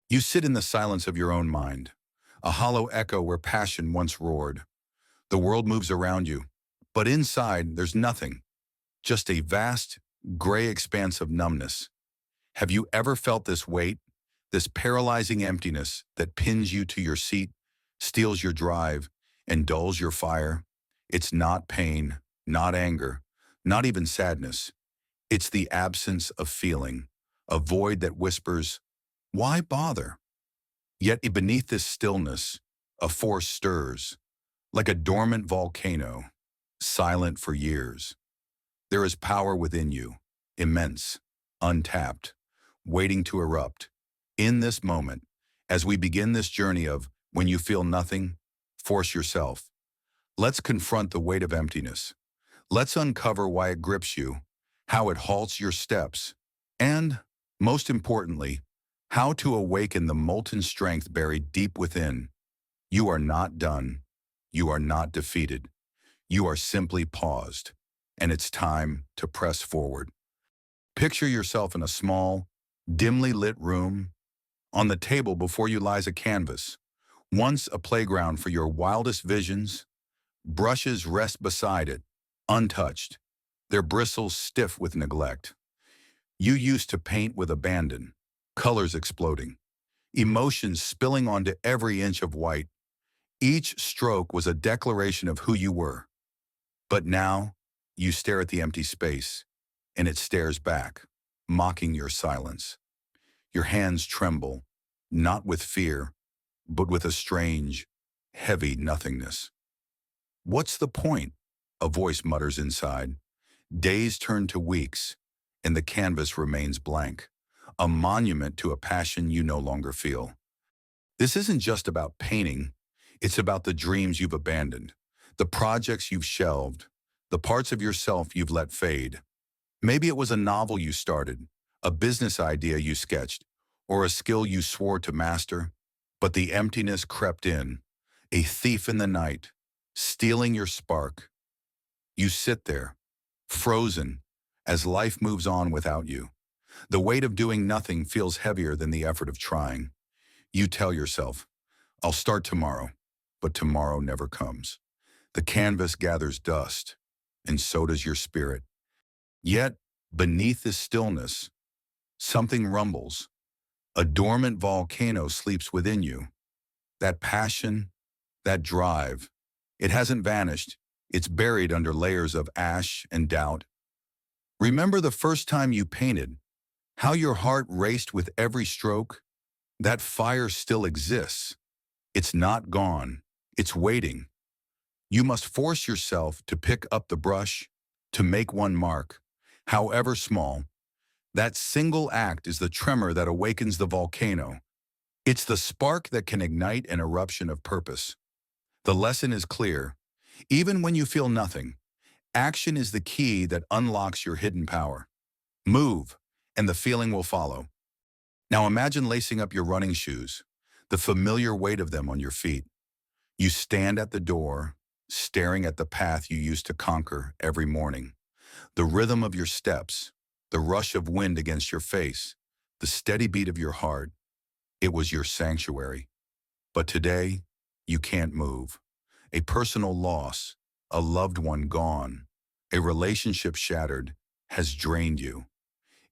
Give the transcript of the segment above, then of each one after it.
You sit in the silence of your own mind, a hollow echo where passion once roared. The world moves around you, but inside there's nothing, just a vast, gray expanse of numbness. Have you ever felt this weight, this paralyzing emptiness that pins you to your seat, steals your drive, and dulls your fire? It's not pain, not anger, not even sadness. It's the absence of feeling, a void that whispers, "Why bother?" Yet beneath this stillness, a force stirs, like a dormant volcano, silent for years. There is power within you, immense, untapped, waiting to erupt. In this moment, as we begin this journey of when you feel nothing, force yourself. Let's confront the weight of emptiness. Let's uncover why it grips you, how it halts your steps, and, most importantly, how to awaken the molten strength buried deep within. You are not done. You are not defeated. You are simply paused, and it's time to press forward. Picture yourself in a small, dimly lit room. On the table before you lies a canvas, once a playground for your wildest visions. Brushes rest beside it, untouched, their bristles stiff with neglect. You used to paint with abandon, colors exploding, emotions spilling onto every inch of white. Each stroke was a declaration of who you were. But now, you stare at the empty space, and it stares back, mocking your silence. Your hands tremble, not with fear, but with a strange, heavy nothingness. What's the point? A voice mutters inside. Days turn to weeks, and the canvas remains blank, a monument to a passion you no longer feel. This isn't just about painting, it's about the dreams you've abandoned, the projects you've shelved, the parts of yourself you've let fade. Maybe it was a novel you started, a business idea you sketched, or a skill you swore to master, but the emptiness crept in, a thief in the night, stealing your spark. You sit there, frozen, as life moves on without you. The weight of doing nothing feels heavier than the effort of trying. You tell yourself, "I'll start tomorrow," but tomorrow never comes. The canvas gathers dust, and so does your spirit. Yet, beneath this stillness, something rumbles. A dormant volcano sleeps within you. That passion, that drive, it hasn't vanished. It's buried under layers of ash and doubt. Remember the first time you painted, how your heart raced with every stroke? That fire still exists. It's not gone. It's waiting. You must force yourself to pick up the brush, to make one mark, however small. That single act is the tremor that awakens the volcano. It's the spark that can ignite an eruption of purpose. The lesson is clear. Even when you feel nothing, action is the key that unlocks your hidden power. Move, and the feeling will follow. Now imagine lacing up your running shoes, the familiar weight of them on your feet. You stand at the door, staring at the path you used to conquer every morning. The rhythm of your steps, the rush of wind against your face, the steady beat of your heart. It was your sanctuary. But today, you can't move. A personal loss, a loved one gone, a relationship shattered, has drained you.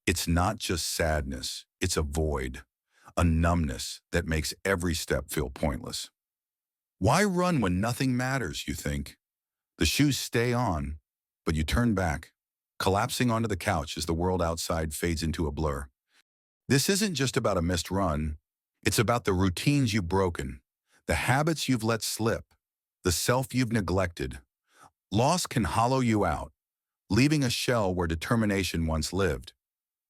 It's not just sadness, it's a void, a numbness that makes every step feel pointless. Why run when nothing matters, you think? The shoes stay on, but you turn back, collapsing onto the couch as the world outside fades into a blur. This isn't just about a missed run, it's about the routines you've broken, the habits you've let slip, the self you've neglected. Loss can hollow you out, leaving a shell where determination once lived.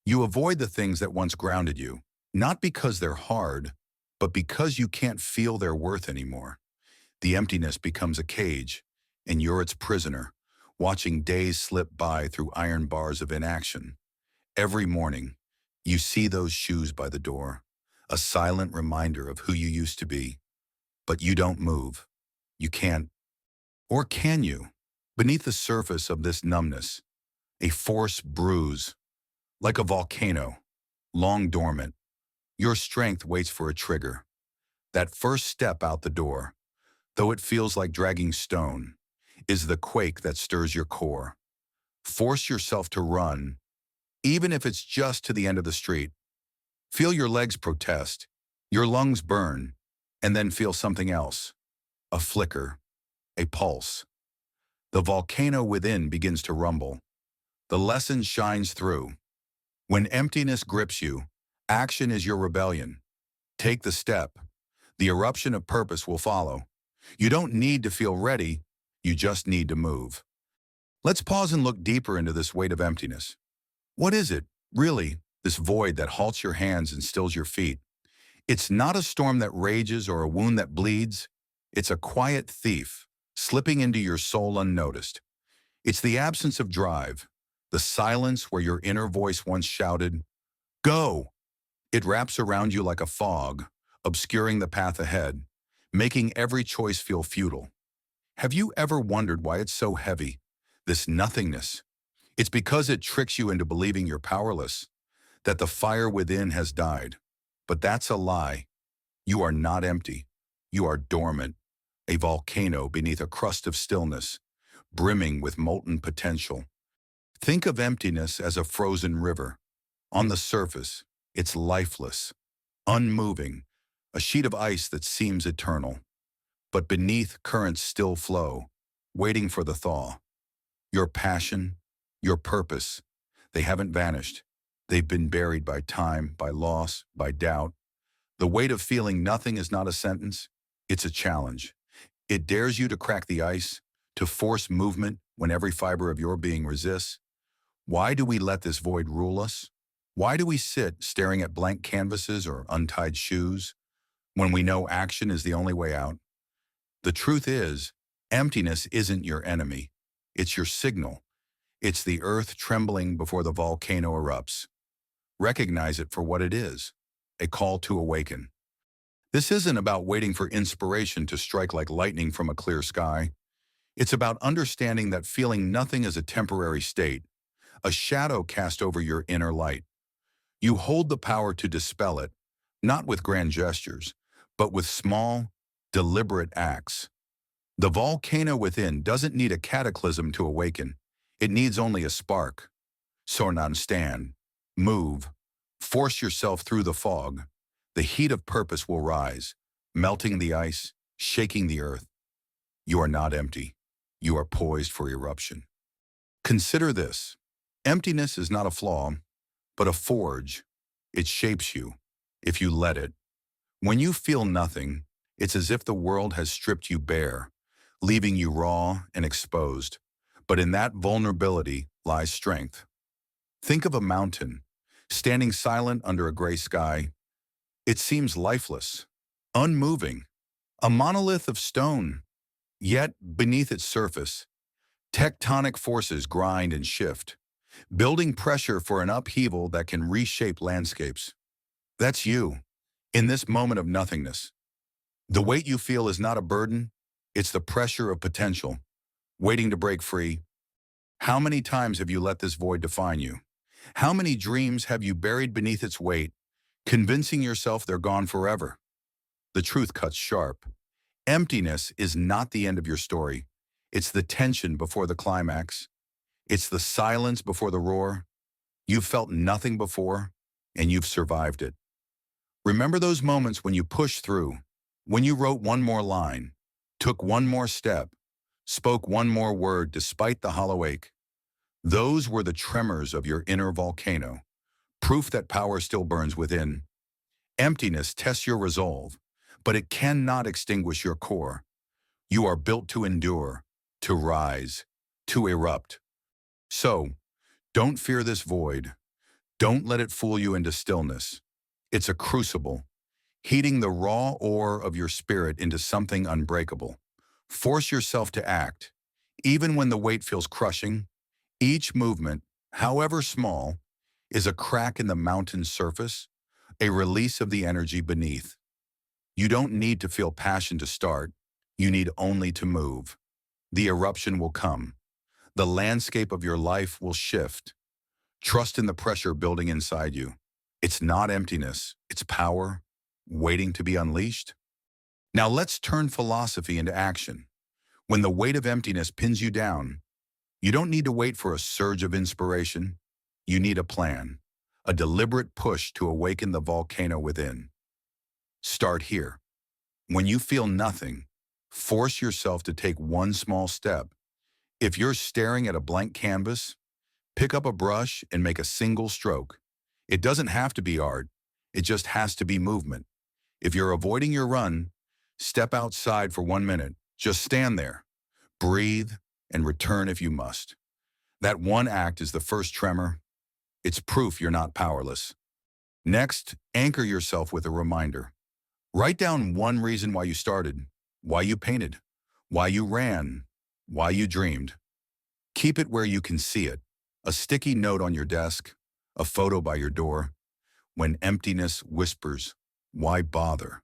You avoid the things that once grounded you, not because they're hard, but because you can't feel their worth anymore. The emptiness becomes a cage, and you're its prisoner, watching days slip by through iron bars of inaction. Every morning, you see those shoes by the door, a silent reminder of who you used to be. But you don't move. You can't. Or can you? Beneath the surface of this numbness, a force brews, like a volcano, long dormant, Your strength waits for a trigger. That first step out the door, though it feels like dragging stone, is the quake that stirs your core. Force yourself to run, even if it's just to the end of the street. Feel your legs protest, your lungs burn, and then feel something else. A flicker, a pulse. The volcano within begins to rumble. The lesson shines through. When emptiness grips you, action is your rebellion. Take the step. The eruption of purpose will follow. You don't need to feel ready, you just need to move. Let's pause and look deeper into this weight of emptiness. What is it, really, this void that halts your hands and stills your feet? It's not a storm that rages or a wound that bleeds. It's a quiet thief, slipping into your soul unnoticed. It's the absence of drive, the silence where your inner voice once shouted, "Go!" It wraps around you like a fog, obscuring the path ahead, making every choice feel futile. Have you ever wondered why it's so heavy, this nothingness? It's because it tricks you into believing you're powerless, that the fire within has died. But that's a lie. You are not empty. You are dormant, a volcano beneath a crust of stillness, brimming with molten potential. Think of emptiness as a frozen river. On the surface, it's lifeless, unmoving, a sheet of ice that seems eternal. But beneath, currents still flow, waiting for the thaw. Your passion, your purpose, they haven't vanished. They've been buried by time, by loss, by doubt. The weight of feeling nothing is not a sentence, it's a challenge. It dares you to crack the ice, to force movement when every fiber of your being resists. Why do we let this void rule us? Why do we sit staring at blank canvases or untied shoes when we know action is the only way out? The truth is, emptiness isn't your enemy. It's your signal. It's the earth trembling before the volcano erupts. Recognize it for what it is, a call to awaken. This isn't about waiting for inspiration to strike like lightning from a clear sky. It's about understanding that feeling nothing is a temporary state, a shadow cast over your inner light. You hold the power to dispel it, not with grand gestures, but with small, deliberate acts. The volcano within doesn't need a cataclysm to awaken. It needs only a spark. So now stand, move, force yourself through the fog. The heat of purpose will rise, melting the ice, shaking the earth. You are not empty. You are poised for eruption. Consider this. Emptiness is not a flaw, but a forge. It shapes you, if you let it. When you feel nothing, it's as if the world has stripped you bare, leaving you raw and exposed. But in that vulnerability lies strength. Think of a mountain, standing silent under a gray sky. It seems lifeless, unmoving, a monolith of stone. Yet, beneath its surface, tectonic forces grind and shift, building pressure for an upheaval that can reshape landscapes. That's you, in this moment of nothingness. The weight you feel is not a burden, it's the pressure of potential, waiting to break free. How many times have you let this void define you? How many dreams have you buried beneath its weight, convincing yourself they're gone forever? The truth cuts sharp. Emptiness is not the end of your story. It's the tension before the climax. It's the silence before the roar. You've felt nothing before, and you've survived it. Remember those moments when you pushed through, when you wrote one more line, took one more step, spoke one more word despite the hollow ache. Those were the tremors of your inner volcano, proof that power still burns within. Emptiness tests your resolve, but it cannot extinguish your core. You are built to endure, to rise, to erupt. So, don't fear this void. Don't let it fool you into stillness. It's a crucible, heating the raw ore of your spirit into something unbreakable. Force yourself to act, even when the weight feels crushing. Each movement, however small, is a crack in the mountain's surface, a release of the energy beneath. You don't need to feel passion to start. You need only to move. The eruption will come. The landscape of your life will shift. Trust in the pressure building inside you. It's not emptiness, it's power, waiting to be unleashed. Now let's turn philosophy into action. When the weight of emptiness pins you down, you don't need to wait for a surge of inspiration. You need a plan, a deliberate push to awaken the volcano within. Start here. When you feel nothing, force yourself to take one small step. If you're staring at a blank canvas, pick up a brush and make a single stroke. It doesn't have to be art. It just has to be movement. If you're avoiding your run, step outside for 1 minute. Just stand there, breathe, and return if you must. That one act is the first tremor. It's proof you're not powerless. Next, anchor yourself with a reminder. Write down one reason why you started, why you painted, why you ran, why you dreamed. Keep it where you can see it. A sticky note on your desk, a photo by your door. When emptiness whispers, why bother?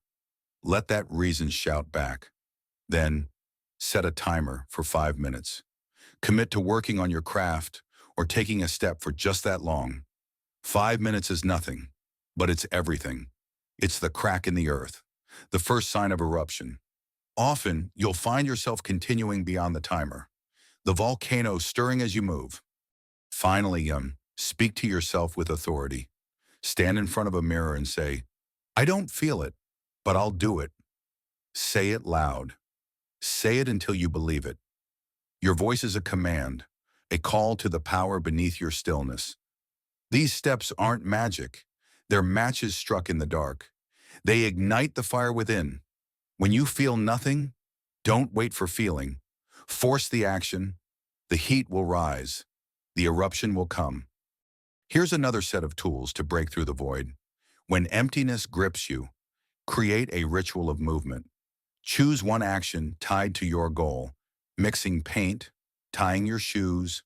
Let that reason shout back. Then, set a timer for 5 minutes. Commit to working on your craft or taking a step for just that long. 5 minutes is nothing, but it's everything. It's the crack in the earth, the first sign of eruption. Often, you'll find yourself continuing beyond the timer, the volcano stirring as you move. Finally, speak to yourself with authority. Stand in front of a mirror and say, I don't feel it, but I'll do it. Say it loud. Say it until you believe it. Your voice is a command, a call to the power beneath your stillness. These steps aren't magic. They're matches struck in the dark. They ignite the fire within. When you feel nothing, don't wait for feeling. Force the action. The heat will rise. The eruption will come. Here's another set of tools to break through the void. When emptiness grips you, create a ritual of movement. Choose one action tied to your goal, mixing paint, tying your shoes,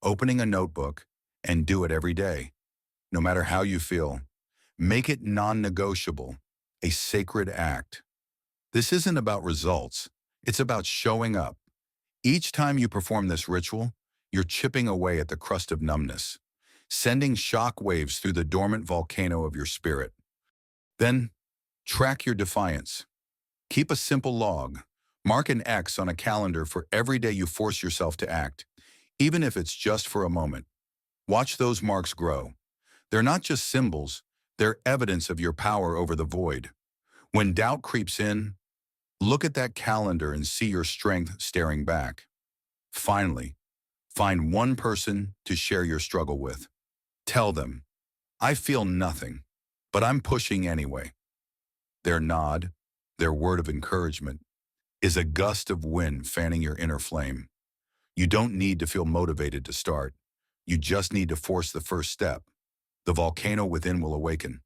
opening a notebook, and do it every day. No matter how you feel, make it non-negotiable, a sacred act. This isn't about results, it's about showing up. Each time you perform this ritual, you're chipping away at the crust of numbness, sending shock waves through the dormant volcano of your spirit. Then, track your defiance. Keep a simple log. Mark an X on a calendar for every day you force yourself to act, even if it's just for a moment. Watch those marks grow. They're not just symbols, they're evidence of your power over the void. When doubt creeps in, look at that calendar and see your strength staring back. Finally, find one person to share your struggle with. Tell them, I feel nothing, but I'm pushing anyway. Their nod, their word of encouragement, is a gust of wind fanning your inner flame. You don't need to feel motivated to start. You just need to force the first step. The volcano within will awaken.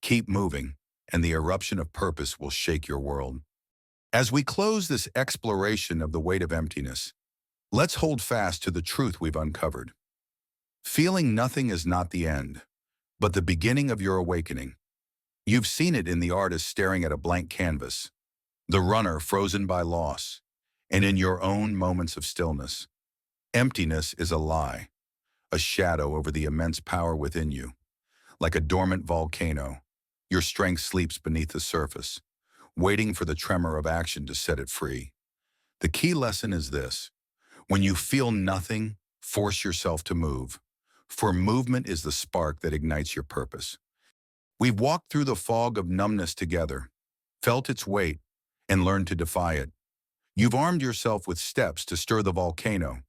Keep moving, and the eruption of purpose will shake your world. As we close this exploration of the weight of emptiness, let's hold fast to the truth we've uncovered. Feeling nothing is not the end, but the beginning of your awakening. You've seen it in the artist staring at a blank canvas, the runner frozen by loss, and in your own moments of stillness. Emptiness is a lie, a shadow over the immense power within you. Like a dormant volcano, your strength sleeps beneath the surface, waiting for the tremor of action to set it free. The key lesson is this: when you feel nothing, force yourself to move, for movement is the spark that ignites your purpose. We've walked through the fog of numbness together, felt its weight, and learned to defy it. You've armed yourself with steps to stir the volcano,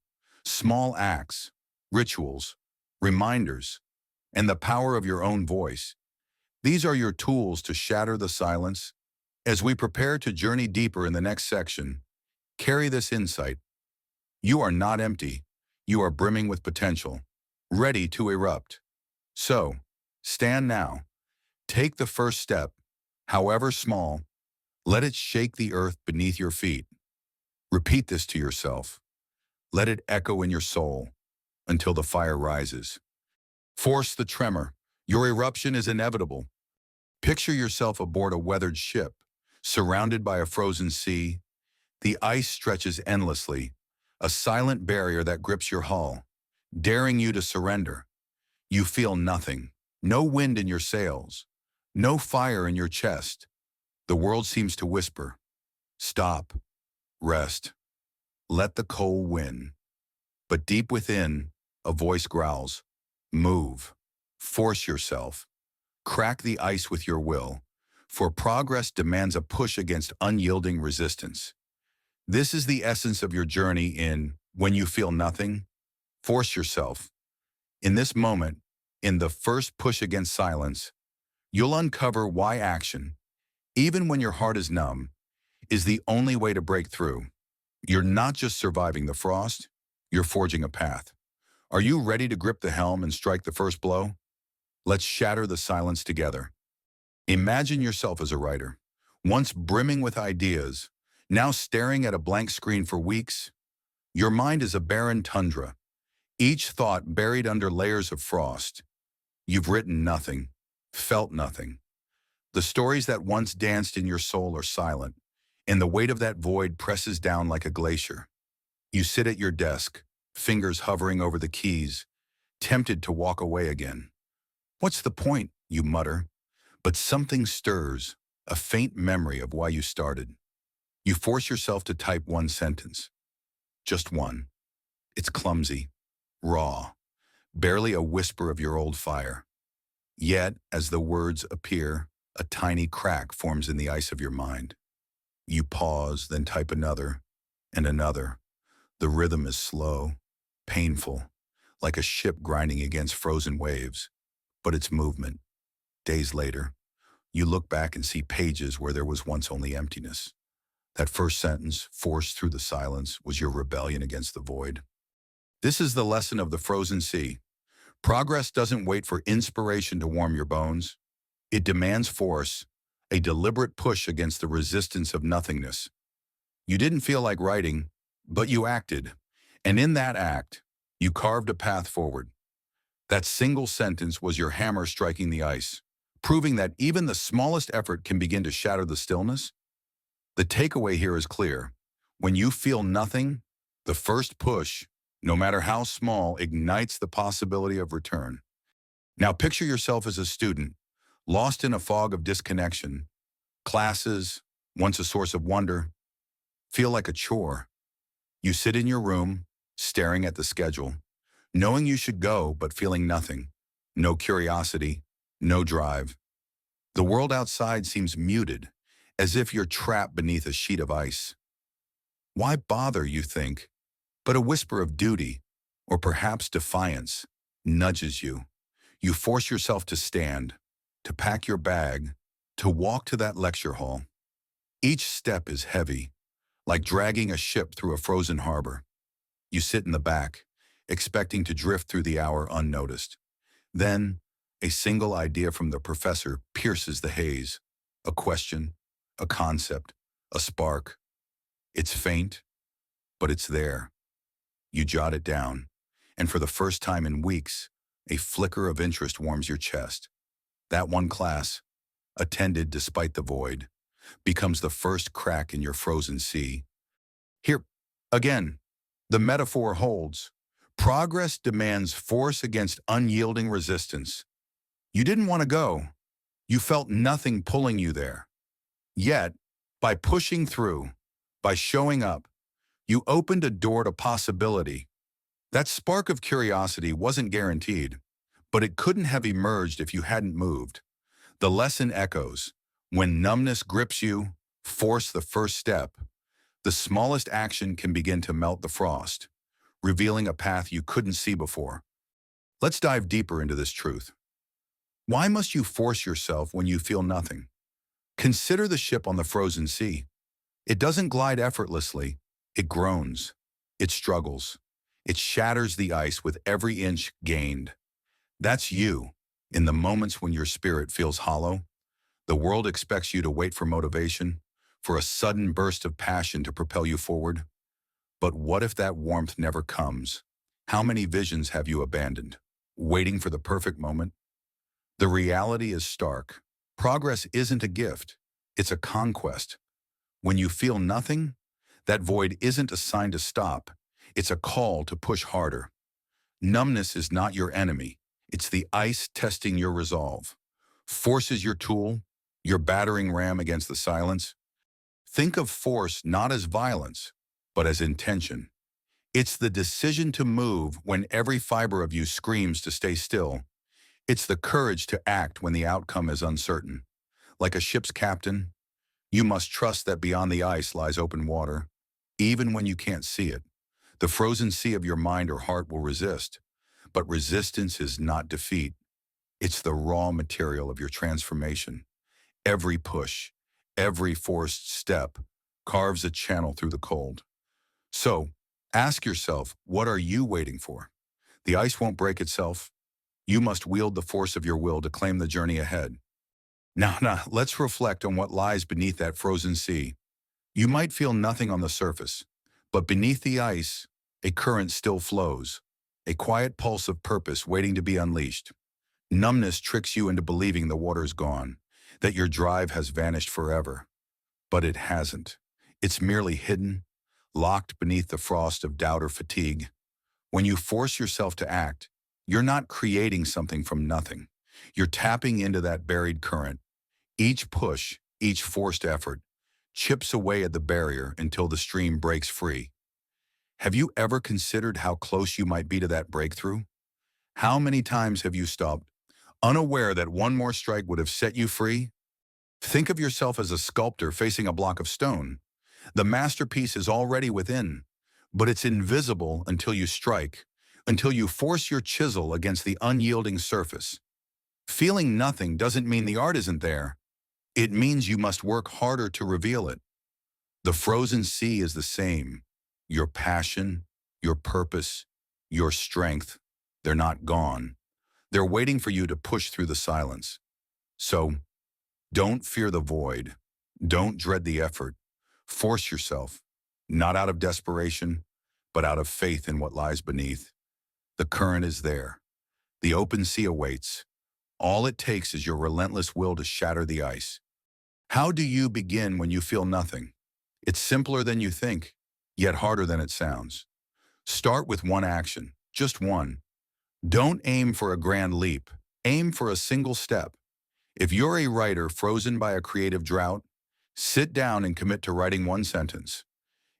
small acts, rituals, reminders, and the power of your own voice. These are your tools to shatter the silence. As we prepare to journey deeper in the next section, carry this insight. You are not empty. You are brimming with potential, ready to erupt. So, stand now. Take the first step, however small. Let it shake the earth beneath your feet. Repeat this to yourself. Let it echo in your soul until the fire rises. Force the tremor. Your eruption is inevitable. Picture yourself aboard a weathered ship, surrounded by a frozen sea. The ice stretches endlessly, a silent barrier that grips your hull, daring you to surrender. You feel nothing, No wind in your sails. No fire in your chest. The world seems to whisper, stop, rest, let the coal win. But deep within, a voice growls, move, force yourself, crack the ice with your will, for progress demands a push against unyielding resistance. This is the essence of your journey in When You Feel Nothing. Force yourself. In this moment, in the first push against silence, you'll uncover why action, even when your heart is numb, is the only way to break through. You're not just surviving the frost, you're forging a path. Are you ready to grip the helm and strike the first blow? Let's shatter the silence together. Imagine yourself as a writer, once brimming with ideas, now staring at a blank screen for weeks. Your mind is a barren tundra, each thought buried under layers of frost. You've written nothing, felt nothing. The stories that once danced in your soul are silent, and the weight of that void presses down like a glacier. You sit at your desk, fingers hovering over the keys, tempted to walk away again. What's the point, you mutter? But something stirs, a faint memory of why you started. You force yourself to type one sentence. Just one. It's clumsy, raw, barely a whisper of your old fire. Yet, as the words appear, a tiny crack forms in the ice of your mind. You pause, then type another, and another. The rhythm is slow, painful, like a ship grinding against frozen waves. But it's movement. Days later, you look back and see pages where there was once only emptiness. That first sentence, forced through the silence, was your rebellion against the void. This is the lesson of the frozen sea. Progress doesn't wait for inspiration to warm your bones. It demands force, a deliberate push against the resistance of nothingness. You didn't feel like writing, but you acted. And in that act, you carved a path forward. That single sentence was your hammer striking the ice, proving that even the smallest effort can begin to shatter the stillness. The takeaway here is clear. When you feel nothing, the first push, no matter how small, ignites the possibility of return. Now picture yourself as a student, lost in a fog of disconnection. Classes, once a source of wonder, feel like a chore. You sit in your room, staring at the schedule, knowing you should go but feeling nothing. No curiosity, no drive. The world outside seems muted, as if you're trapped beneath a sheet of ice. Why bother, you think? But a whisper of duty, or perhaps defiance, nudges you. You force yourself to stand, to pack your bag, to walk to that lecture hall. Each step is heavy, like dragging a ship through a frozen harbor. You sit in the back, expecting to drift through the hour unnoticed. Then, a single idea from the professor pierces the haze. A question, a concept, a spark. It's faint, but it's there. You jot it down, and for the first time in weeks, a flicker of interest warms your chest. That one class, attended despite the void, becomes the first crack in your frozen sea. Here, again, the metaphor holds. Progress demands force against unyielding resistance. You didn't want to go. You felt nothing pulling you there. Yet, by pushing through, by showing up, you opened a door to possibility. That spark of curiosity wasn't guaranteed, but it couldn't have emerged if you hadn't moved. The lesson echoes. When numbness grips you, force the first step. The smallest action can begin to melt the frost, revealing a path you couldn't see before. Let's dive deeper into this truth. Why must you force yourself when you feel nothing? Consider the ship on the frozen sea. It doesn't glide effortlessly. It groans. It struggles. It shatters the ice with every inch gained. That's you, in the moments when your spirit feels hollow. The world expects you to wait for motivation, for a sudden burst of passion to propel you forward. But what if that warmth never comes? How many visions have you abandoned, waiting for the perfect moment? The reality is stark. Progress isn't a gift. It's a conquest. When you feel nothing, that void isn't a sign to stop. It's a call to push harder. Numbness is not your enemy. It's the ice testing your resolve. Force is your tool, your battering ram against the silence. Think of force not as violence, but as intention. It's the decision to move when every fiber of you screams to stay still. It's the courage to act when the outcome is uncertain. Like a ship's captain, you must trust that beyond the ice lies open water, even when you can't see it. The frozen sea of your mind or heart will resist, but resistance is not defeat. It's the raw material of your transformation. Every push, every forced step carves a channel through the cold. So, ask yourself, what are you waiting for? The ice won't break itself. You must wield the force of your will to claim the journey ahead. Now, let's reflect on what lies beneath that frozen sea. You might feel nothing on the surface, but beneath the ice, a current still flows, a quiet pulse of purpose waiting to be unleashed. Numbness tricks you into believing the water's gone, that your drive has vanished forever. But it hasn't. It's merely hidden, locked beneath the frost of doubt or fatigue. When you force yourself to act, you're not creating something from nothing. You're tapping into that buried current. Each push, each forced effort, chips away at the barrier until the stream breaks free. Have you ever considered how close you might be to that breakthrough? How many times have you stopped, unaware that one more strike would have set you free? Think of yourself as a sculptor facing a block of stone. The masterpiece is already within, but it's invisible until you strike, until you force your chisel against the unyielding surface. Feeling nothing doesn't mean the art isn't there. It means you must work harder to reveal it. The frozen sea is the same. Your passion, your purpose, your strength, they're not gone. They're waiting for you to push through the silence. So, don't fear the void. Don't dread the effort. Force yourself, not out of desperation, but out of faith in what lies beneath. The current is there. The open sea awaits. All it takes is your relentless will to shatter the ice. How do you begin when you feel nothing? It's simpler than you think, yet harder than it sounds. Start with one action, just one. Don't aim for a grand leap. Aim for a single step. If you're a writer frozen by a creative drought, sit down and commit to writing one sentence.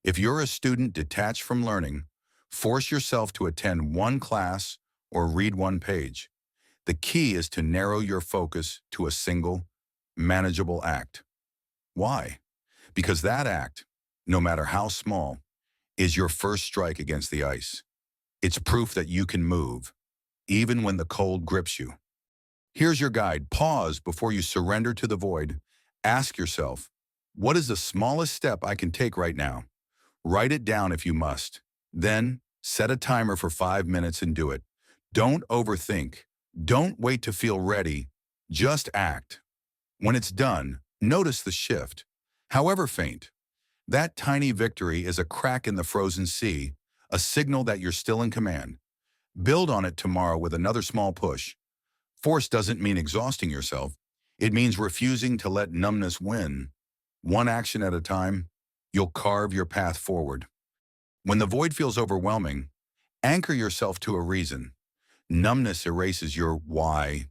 If you're a student detached from learning, force yourself to attend one class or read one page. The key is to narrow your focus to a single, manageable act. Why? Because that act, no matter how small, is your first strike against the ice. It's proof that you can move, even when the cold grips you. Here's your guide. Pause before you surrender to the void. Ask yourself, what is the smallest step I can take right now? Write it down if you must. Then, set a timer for 5 minutes and do it. Don't overthink. Don't wait to feel ready. Just act. When it's done, notice the shift. However faint, that tiny victory is a crack in the frozen sea, a signal that you're still in command. Build on it tomorrow with another small push. Force doesn't mean exhausting yourself. It means refusing to let numbness win. One action at a time, you'll carve your path forward. When the void feels overwhelming, anchor yourself to a reason. Numbness erases your why,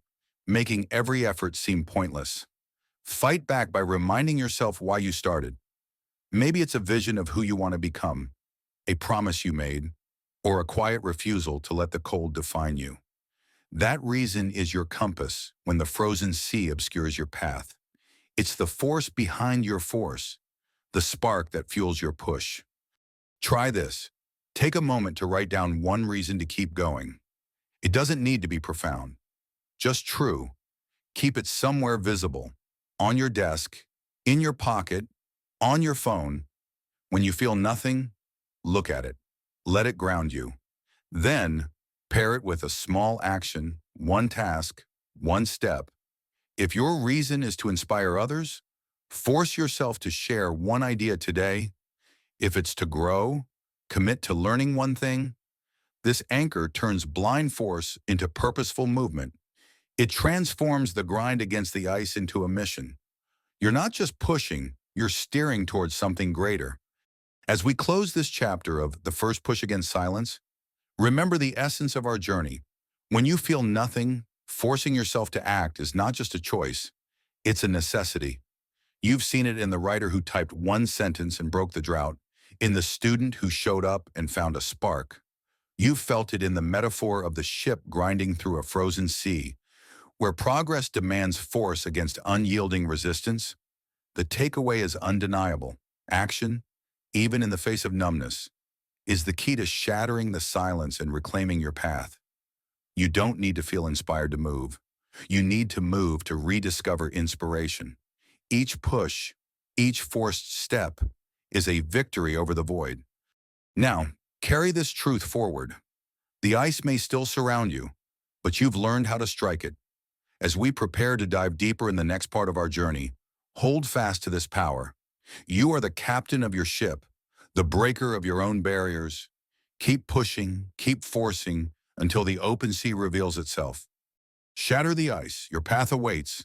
making every effort seem pointless. Fight back by reminding yourself why you started. Maybe it's a vision of who you want to become, a promise you made, or a quiet refusal to let the cold define you. That reason is your compass when the frozen sea obscures your path. It's the force behind your force, the spark that fuels your push. Try this. Take a moment to write down one reason to keep going. It doesn't need to be profound, just true. Keep it somewhere visible, on your desk, in your pocket, on your phone. When you feel nothing, look at it. Let it ground you. Then, pair it with a small action, one task, one step. If your reason is to inspire others, force yourself to share one idea today. If it's to grow, commit to learning one thing. This anchor turns blind force into purposeful movement. It transforms the grind against the ice into a mission. You're not just pushing, you're steering towards something greater. As we close this chapter of The First Push Against Silence, remember the essence of our journey. When you feel nothing, forcing yourself to act is not just a choice, it's a necessity. You've seen it in the writer who typed one sentence and broke the drought, in the student who showed up and found a spark. You've felt it in the metaphor of the ship grinding through a frozen sea. Where progress demands force against unyielding resistance, the takeaway is undeniable. Action, even in the face of numbness, is the key to shattering the silence and reclaiming your path. You don't need to feel inspired to move. You need to move to rediscover inspiration. Each push, each forced step, is a victory over the void. Now, carry this truth forward. The ice may still surround you, but you've learned how to strike it. As we prepare to dive deeper in the next part of our journey, hold fast to this power. You are the captain of your ship, the breaker of your own barriers. Keep pushing, keep forcing, until the open sea reveals itself. Shatter the ice, your path awaits.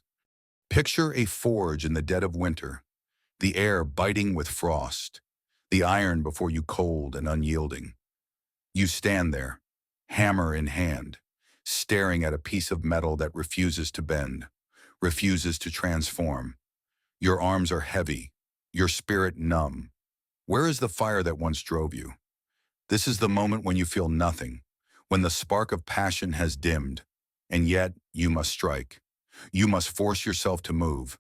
Picture a forge in the dead of winter, the air biting with frost, the iron before you cold and unyielding. You stand there, hammer in hand, staring at a piece of metal that refuses to bend, refuses to transform. Your arms are heavy, your spirit numb. Where is the fire that once drove you? This is the moment when you feel nothing, when the spark of passion has dimmed, and yet you must strike. You must force yourself to move,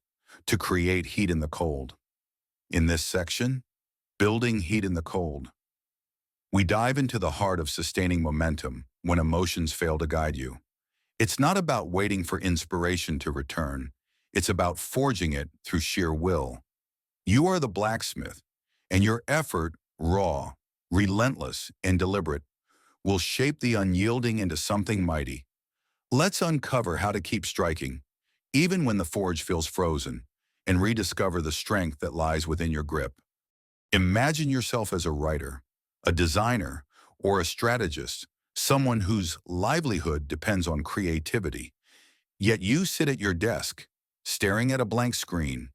to create heat in the cold. In this section, building heat in the cold, we dive into the heart of sustaining momentum when emotions fail to guide you. It's not about waiting for inspiration to return. It's about forging it through sheer will. You are the blacksmith, and your effort, raw, relentless, and deliberate, will shape the unyielding into something mighty. Let's uncover how to keep striking, even when the forge feels frozen, and rediscover the strength that lies within your grip. Imagine yourself as a writer, a designer, or a strategist, someone whose livelihood depends on creativity. Yet you sit at your desk, staring at a blank screen.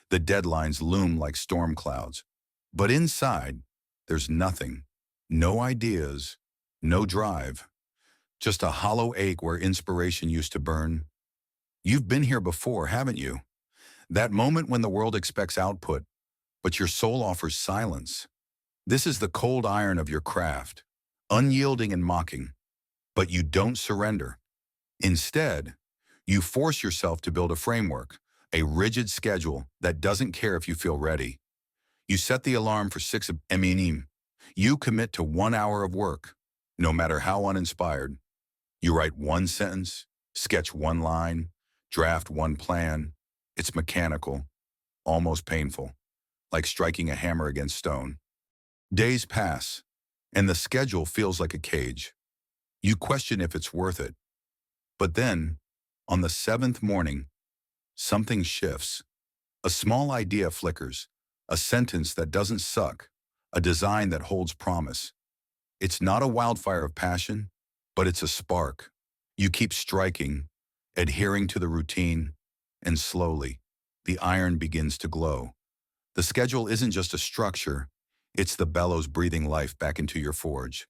The deadlines loom like storm clouds. But inside, there's nothing. No ideas, no drive. Just a hollow ache where inspiration used to burn. You've been here before, haven't you? That moment when the world expects output, but your soul offers silence. This is the cold iron of your craft, unyielding and mocking. But you don't surrender. Instead, you force yourself to build a framework, a rigid schedule that doesn't care if you feel ready. You set the alarm for 6 a.m. You commit to 1 hour of work, no matter how uninspired. You write one sentence, sketch one line, draft one plan. It's mechanical, almost painful, like striking a hammer against stone. Days pass, and the schedule feels like a cage. You question if it's worth it. But then, on the 7th morning, something shifts. A small idea flickers, a sentence that doesn't suck, a design that holds promise. It's not a wildfire of passion, but it's a spark. You keep striking, adhering to the routine, and slowly, the iron begins to glow. The schedule isn't just a structure, it's the bellows breathing life back into your forge.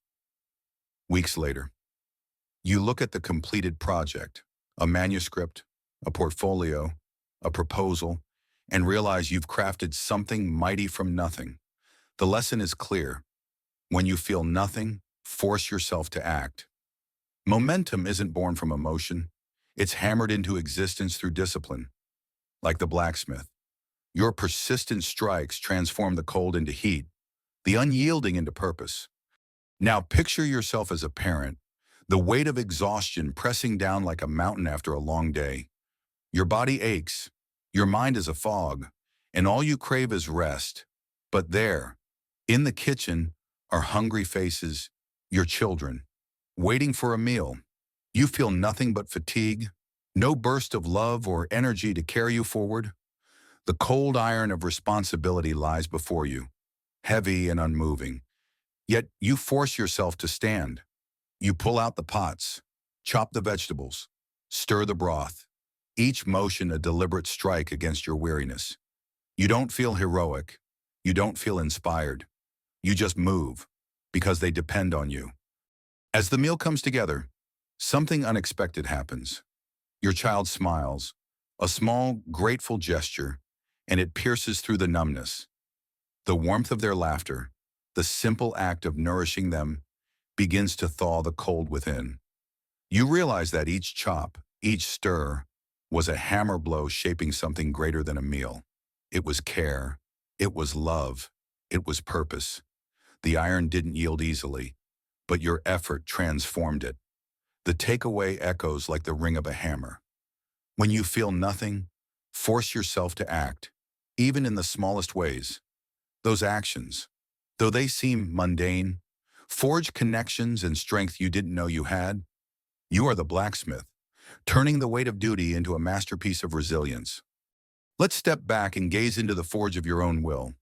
Weeks later, you look at the completed project, a manuscript, a portfolio, a proposal, and realize you've crafted something mighty from nothing. The lesson is clear. When you feel nothing, force yourself to act. Momentum isn't born from emotion. It's hammered into existence through discipline. Like the blacksmith, your persistent strikes transform the cold into heat, the unyielding into purpose. Now picture yourself as a parent, the weight of exhaustion pressing down like a mountain after a long day. Your body aches, your mind is a fog, and all you crave is rest. But there, in the kitchen, are hungry faces, your children, waiting for a meal. You feel nothing but fatigue, no burst of love or energy to carry you forward. The cold iron of responsibility lies before you, heavy and unmoving. Yet you force yourself to stand. You pull out the pots, chop the vegetables, stir the broth, each motion a deliberate strike against your weariness. You don't feel heroic. You don't feel inspired. You just move, because they depend on you. As the meal comes together, Something unexpected happens. Your child smiles, a small, grateful gesture, and it pierces through the numbness. The warmth of their laughter, the simple act of nourishing them, begins to thaw the cold within. You realize that each chop, each stir, was a hammer blow shaping something greater than a meal. It was care, it was love, it was purpose. The iron didn't yield easily, but your effort transformed it. The takeaway echoes like the ring of a hammer. When you feel nothing, force yourself to act, even in the smallest ways. Those actions, though they seem mundane, forge connections and strength you didn't know you had. You are the blacksmith, turning the weight of duty into a masterpiece of resilience. Let's step back and gaze into the forge of your own will.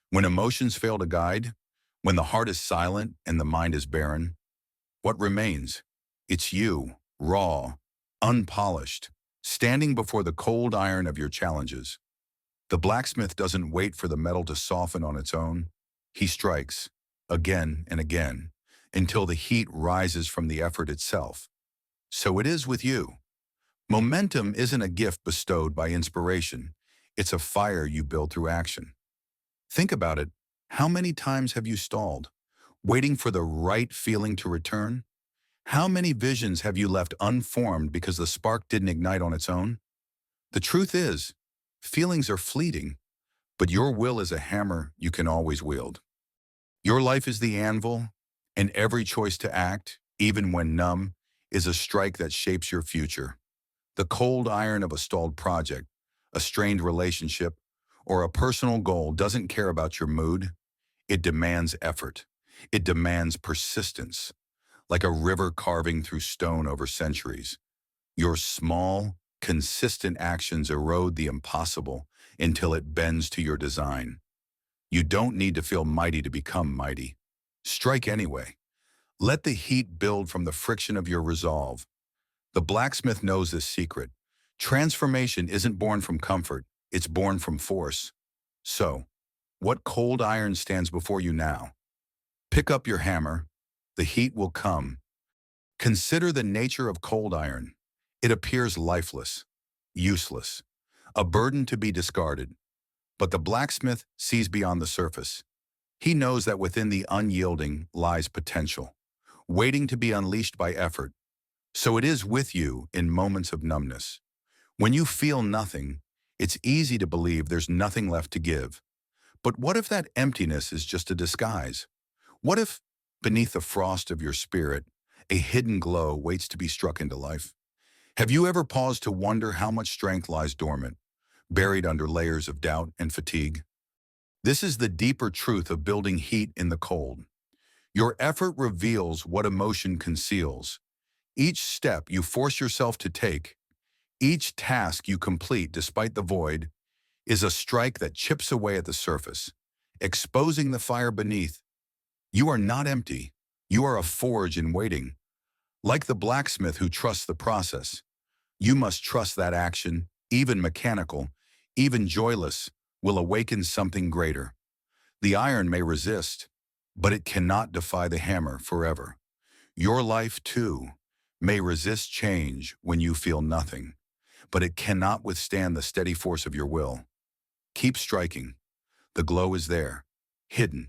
When emotions fail to guide, when the heart is silent and the mind is barren, what remains? It's you, raw, unpolished, standing before the cold iron of your challenges. The blacksmith doesn't wait for the metal to soften on its own. He strikes, again and again, until the heat rises from the effort itself. So it is with you. Momentum isn't a gift bestowed by inspiration. It's a fire you build through action. Think about it. How many times have you stalled, waiting for the right feeling to return? How many visions have you left unformed because the spark didn't ignite on its own? The truth is, feelings are fleeting, but your will is a hammer you can always wield. Your life is the anvil, and every choice to act, even when numb, is a strike that shapes your future. The cold iron of a stalled project, a strained relationship, or a personal goal doesn't care about your mood. It demands effort. It demands persistence, like a river carving through stone over centuries. Your small, consistent actions erode the impossible until it bends to your design. You don't need to feel mighty to become mighty. Strike anyway. Let the heat build from the friction of your resolve. The blacksmith knows this secret. Transformation isn't born from comfort, it's born from force. So, what cold iron stands before you now? Pick up your hammer. The heat will come. Consider the nature of cold iron. It appears lifeless, useless, a burden to be discarded. But the blacksmith sees beyond the surface. He knows that within the unyielding lies potential, waiting to be unleashed by effort. So it is with you in moments of numbness. When you feel nothing, it's easy to believe there's nothing left to give. But what if that emptiness is just a disguise? What if, beneath the frost of your spirit, a hidden glow waits to be struck into life? Have you ever paused to wonder how much strength lies dormant, buried under layers of doubt and fatigue? This is the deeper truth of building heat in the cold. Your effort reveals what emotion conceals. Each step you force yourself to take, each task you complete despite the void, is a strike that chips away at the surface, exposing the fire beneath. You are not empty. You are a forge in waiting. Like the blacksmith who trusts the process, you must trust that action, even mechanical, even joyless, will awaken something greater. The iron may resist, but it cannot defy the hammer forever. Your life, too, may resist change when you feel nothing, but it cannot withstand the steady force of your will. Keep striking. The glow is there, hidden,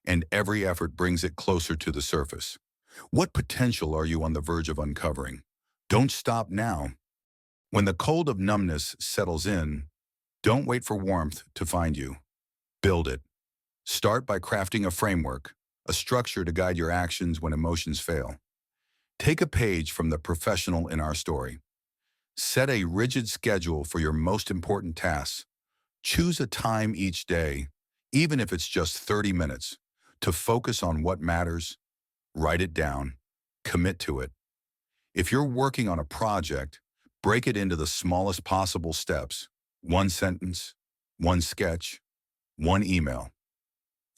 and every effort brings it closer to the surface. What potential are you on the verge of uncovering? Don't stop now. When the cold of numbness settles in, don't wait for warmth to find you. Build it. Start by crafting a framework, a structure to guide your actions when emotions fail. Take a page from the professional in our story. Set a rigid schedule for your most important tasks. Choose a time each day, even if it's just 30 minutes, to focus on what matters. Write it down. Commit to it. If you're working on a project, break it into the smallest possible steps. One sentence, one sketch, one email.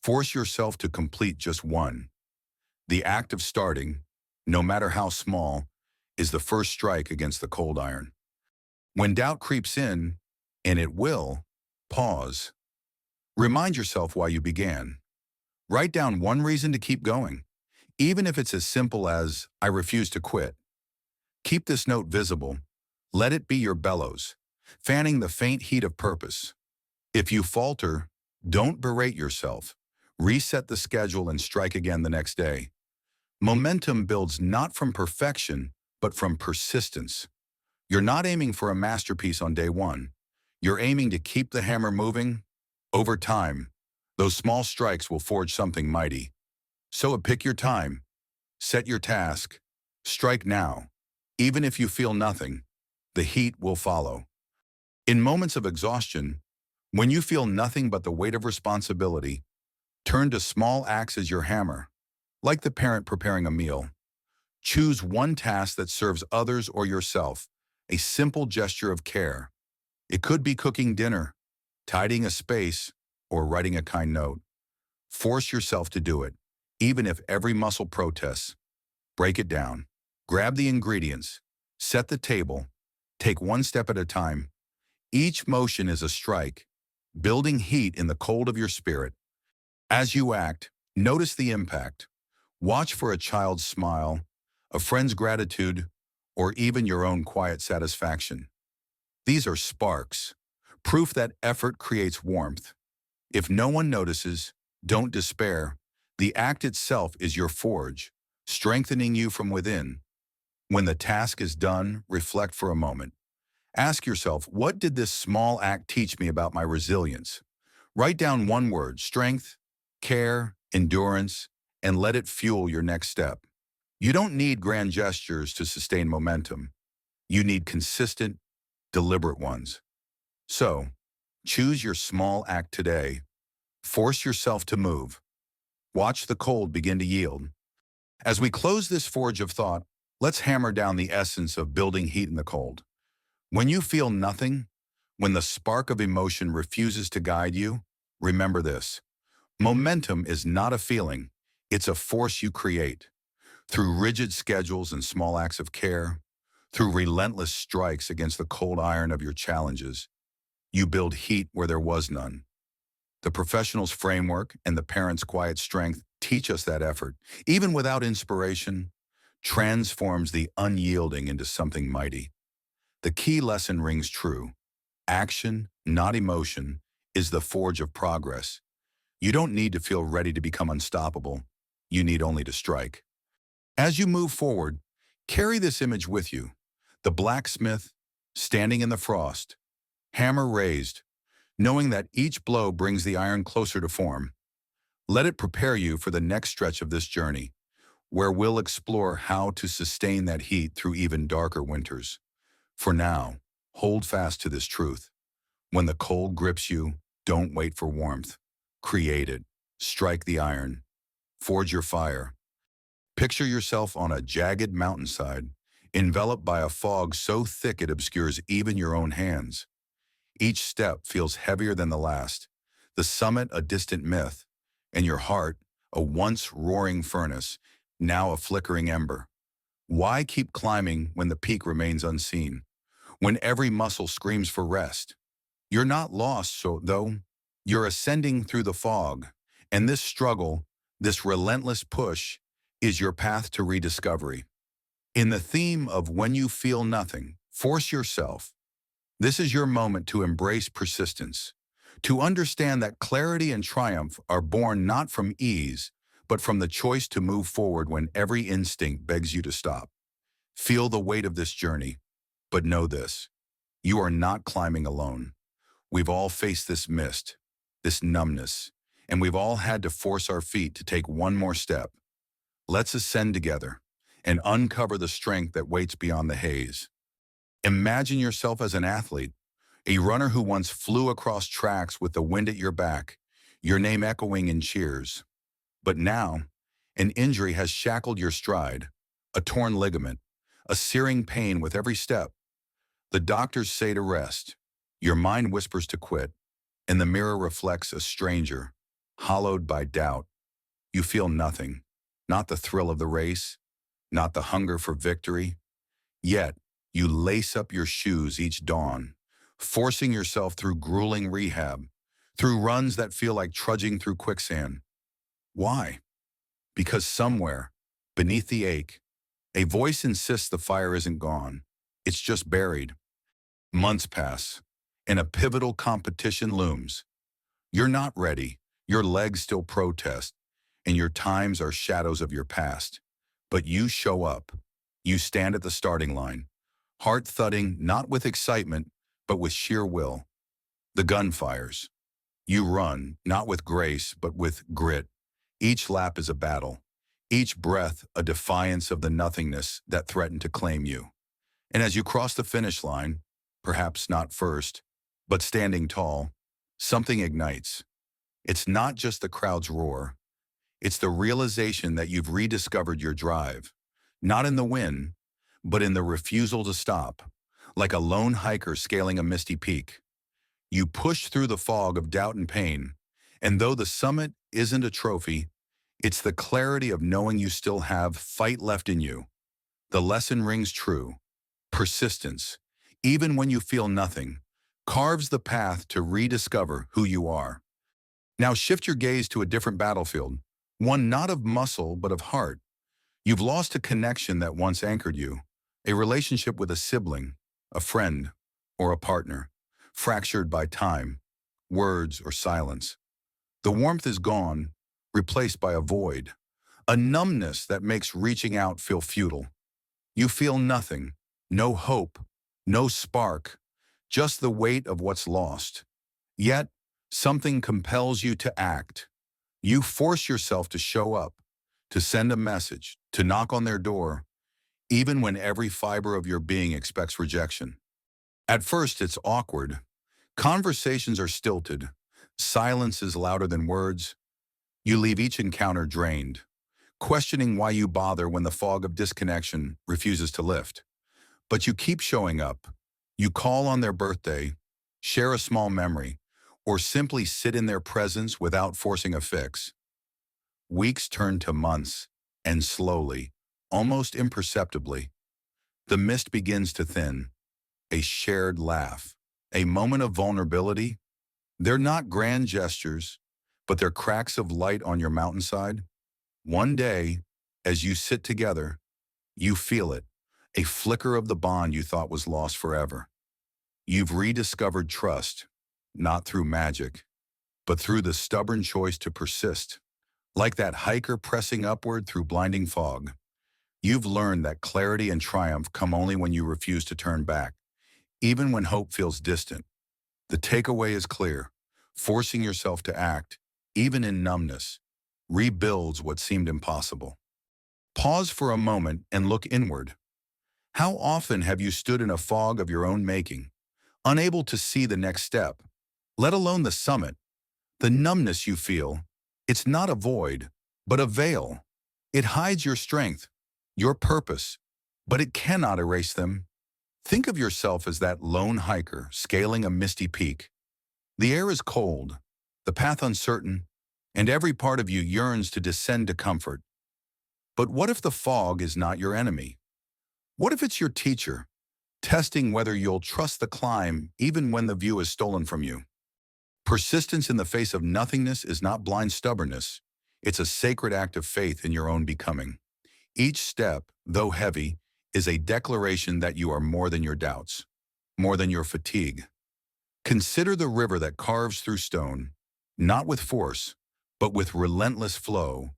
Force yourself to complete just one. The act of starting, no matter how small, is the first strike against the cold iron. When doubt creeps in, and it will, pause. Remind yourself why you began. Write down one reason to keep going, even if it's as simple as, "I refuse to quit." Keep this note visible. Let it be your bellows, fanning the faint heat of purpose. If you falter, don't berate yourself. Reset the schedule and strike again the next day. Momentum builds not from perfection, but from persistence. You're not aiming for a masterpiece on day one. You're aiming to keep the hammer moving. Over time, those small strikes will forge something mighty. So pick your time, set your task, strike now. Even if you feel nothing, the heat will follow. In moments of exhaustion, when you feel nothing but the weight of responsibility, turn to small acts as your hammer. Like the parent preparing a meal, choose one task that serves others or yourself, a simple gesture of care. It could be cooking dinner, tidying a space, or writing a kind note. Force yourself to do it, even if every muscle protests. Break it down. Grab the ingredients. Set the table. Take one step at a time. Each motion is a strike, building heat in the cold of your spirit. As you act, notice the impact. Watch for a child's smile, a friend's gratitude, or even your own quiet satisfaction. These are sparks, proof that effort creates warmth. If no one notices, don't despair. The act itself is your forge, strengthening you from within. When the task is done, reflect for a moment. Ask yourself, what did this small act teach me about my resilience? Write down one word: strength, care, endurance, and let it fuel your next step. You don't need grand gestures to sustain momentum. You need consistent, deliberate ones. So, choose your small act today. Force yourself to move. Watch the cold begin to yield. As we close this forge of thought, let's hammer down the essence of building heat in the cold. When you feel nothing, when the spark of emotion refuses to guide you, remember this: momentum is not a feeling, it's a force you create. Through rigid schedules and small acts of care, through relentless strikes against the cold iron of your challenges, you build heat where there was none. The professional's framework and the parent's quiet strength teach us that effort, even without inspiration, transforms the unyielding into something mighty. The key lesson rings true. Action, not emotion, is the forge of progress. You don't need to feel ready to become unstoppable. You need only to strike. As you move forward, carry this image with you. The blacksmith, standing in the frost, hammer raised, knowing that each blow brings the iron closer to form. Let it prepare you for the next stretch of this journey, where we'll explore how to sustain that heat through even darker winters. For now, hold fast to this truth. When the cold grips you, don't wait for warmth. Create it. Strike the iron. Forge your fire. Picture yourself on a jagged mountainside, enveloped by a fog so thick it obscures even your own hands. Each step feels heavier than the last, the summit a distant myth, and your heart, a once roaring furnace, now a flickering ember. Why keep climbing when the peak remains unseen? When every muscle screams for rest? You're not lost, though. You're ascending through the fog, and this struggle, this relentless push, is your path to rediscovery. In the theme of when you feel nothing, force yourself. This is your moment to embrace persistence, to understand that clarity and triumph are born not from ease, but from the choice to move forward when every instinct begs you to stop. Feel the weight of this journey, but know this: you are not climbing alone. We've all faced this mist, this numbness, and we've all had to force our feet to take one more step. Let's ascend together and uncover the strength that waits beyond the haze. Imagine yourself as an athlete, a runner who once flew across tracks with the wind at your back, your name echoing in cheers. But now, an injury has shackled your stride, a torn ligament, a searing pain with every step. The doctors say to rest, your mind whispers to quit, and the mirror reflects a stranger, hollowed by doubt. You feel nothing, not the thrill of the race, not the hunger for victory. Yet, you lace up your shoes each dawn, forcing yourself through grueling rehab, through runs that feel like trudging through quicksand. Why? Because somewhere, beneath the ache, A voice insists the fire isn't gone. It's just buried. Months pass, and a pivotal competition looms. You're not ready. Your legs still protest, and your times are shadows of your past. But you show up. You stand at the starting line, heart thudding not with excitement, but with sheer will. The gun fires. You run, not with grace, but with grit. Each lap is a battle. Each breath a defiance of the nothingness that threatened to claim you. And as you cross the finish line, perhaps not first, but standing tall, something ignites. It's not just the crowd's roar. It's the realization that you've rediscovered your drive, not in the win, but in the refusal to stop, like a lone hiker scaling a misty peak. You push through the fog of doubt and pain, and though the summit isn't a trophy, it's the clarity of knowing you still have fight left in you. The lesson rings true. Persistence, even when you feel nothing, carves the path to rediscover who you are. Now shift your gaze to a different battlefield, one not of muscle but of heart. You've lost a connection that once anchored you, a relationship with a sibling, a friend, or a partner, fractured by time, words, or silence. The warmth is gone, replaced by a void, a numbness that makes reaching out feel futile. You feel nothing, no hope, no spark, just the weight of what's lost. Yet, something compels you to act. You force yourself to show up, to send a message, to knock on their door, even when every fiber of your being expects rejection. At first, it's awkward. Conversations are stilted. Silence is louder than words. You leave each encounter drained, questioning why you bother when the fog of disconnection refuses to lift. But you keep showing up. You call on their birthday, share a small memory, or simply sit in their presence without forcing a fix. Weeks turn to months, and slowly, almost imperceptibly, the mist begins to thin. A shared laugh, a moment of vulnerability. They're not grand gestures, but they're cracks of light on your mountainside. One day, as you sit together, you feel it, a flicker of the bond you thought was lost forever. You've rediscovered trust, not through magic, but through the stubborn choice to persist. Like that hiker pressing upward through blinding fog, you've learned that clarity and triumph come only when you refuse to turn back, even when hope feels distant. The takeaway is clear. Forcing yourself to act, even in numbness, rebuilds what seemed impossible. Pause for a moment and look inward. How often have you stood in a fog of your own making, unable to see the next step, let alone the summit? The numbness you feel, it's not a void, but a veil. It hides your strength, your purpose, but it cannot erase them. Think of yourself as that lone hiker scaling a misty peak. The air is cold, the path uncertain, and every part of you yearns to descend to comfort. But what if the fog is not your enemy? What if it's your teacher, testing whether you'll trust the climb even when the view is stolen from you? Persistence in the face of nothingness is not blind stubbornness. It's a sacred act of faith in your own becoming. Each step, though heavy, is a declaration that you are more than your doubts, more than your fatigue. Consider the river that carves through stone, not with force, but with relentless flow.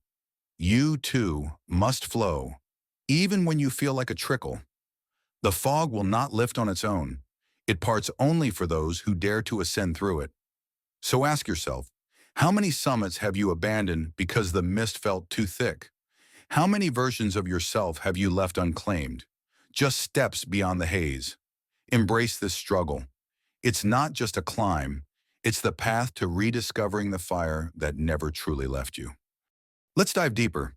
You, too, must flow, even when you feel like a trickle. The fog will not lift on its own. It parts only for those who dare to ascend through it. So ask yourself, how many summits have you abandoned because the mist felt too thick? How many versions of yourself have you left unclaimed, just steps beyond the haze? Embrace this struggle. It's not just a climb, it's the path to rediscovering the fire that never truly left you. Let's dive deeper.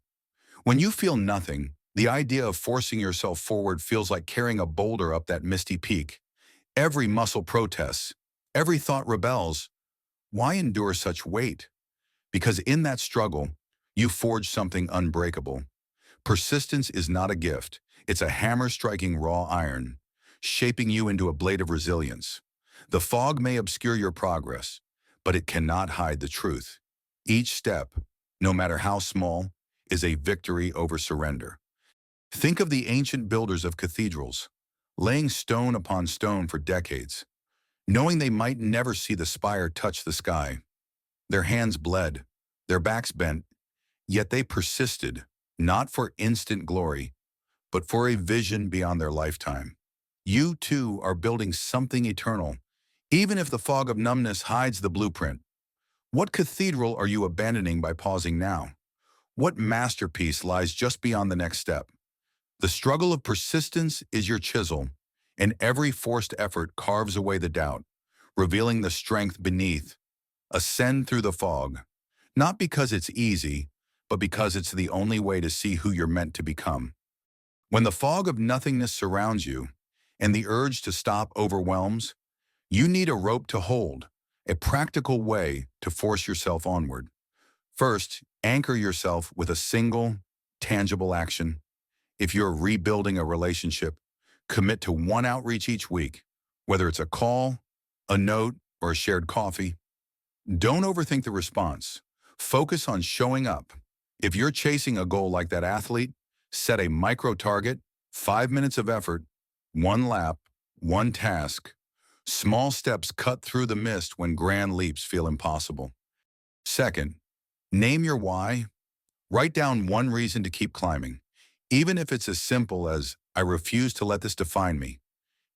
When you feel nothing, the idea of forcing yourself forward feels like carrying a boulder up that misty peak. Every muscle protests, every thought rebels. Why endure such weight? Because in that struggle, you forge something unbreakable. Persistence is not a gift. It's a hammer striking raw iron, shaping you into a blade of resilience. The fog may obscure your progress, but it cannot hide the truth. Each step, no matter how small, is a victory over surrender. Think of the ancient builders of cathedrals, laying stone upon stone for decades, knowing they might never see the spire touch the sky. Their hands bled, their backs bent, yet they persisted, not for instant glory, but for a vision beyond their lifetime. You, too, are building something eternal, even if the fog of numbness hides the blueprint. What cathedral are you abandoning by pausing now? What masterpiece lies just beyond the next step? The struggle of persistence is your chisel, and every forced effort carves away the doubt, revealing the strength beneath. Ascend through the fog, not because it's easy, but because it's the only way to see who you're meant to become. When the fog of nothingness surrounds you, and the urge to stop overwhelms, you need a rope to hold, a practical way to force yourself onward. First, anchor yourself with a single, tangible action. If you're rebuilding a relationship, commit to one outreach each week, whether it's a call, a note, or a shared coffee. Don't overthink the response. Focus on showing up. If you're chasing a goal like that athlete, set a micro target, 5 minutes of effort, one lap, one task. Small steps cut through the mist when grand leaps feel impossible. Second, name your why. Write down one reason to keep climbing, even if it's as simple as, I refuse to let this define me.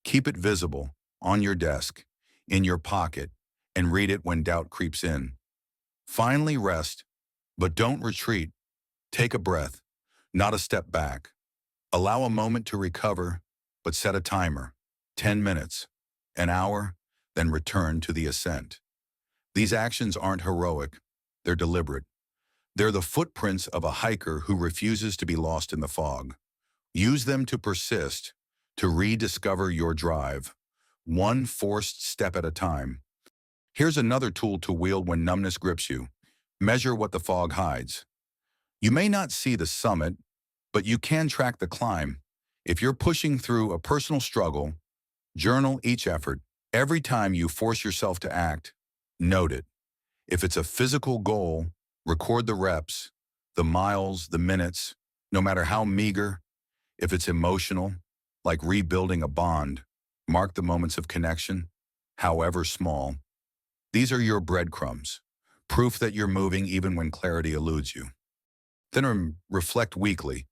Keep it visible, on your desk, in your pocket, and read it when doubt creeps in. Finally, rest, but don't retreat. Take a breath, not a step back. Allow a moment to recover, but set a timer, 10 minutes, an hour, then return to the ascent. These actions aren't heroic, they're deliberate. They're the footprints of a hiker who refuses to be lost in the fog. Use them to persist, to rediscover your drive, one forced step at a time. Here's another tool to wield when numbness grips you. Measure what the fog hides. You may not see the summit, but you can track the climb. If you're pushing through a personal struggle, journal each effort. Every time you force yourself to act, note it. If it's a physical goal, record the reps, the miles, the minutes, no matter how meager. If it's emotional, like rebuilding a bond, mark the moments of connection, however small. These are your breadcrumbs, proof that you're moving even when clarity eludes you. Then reflect weekly.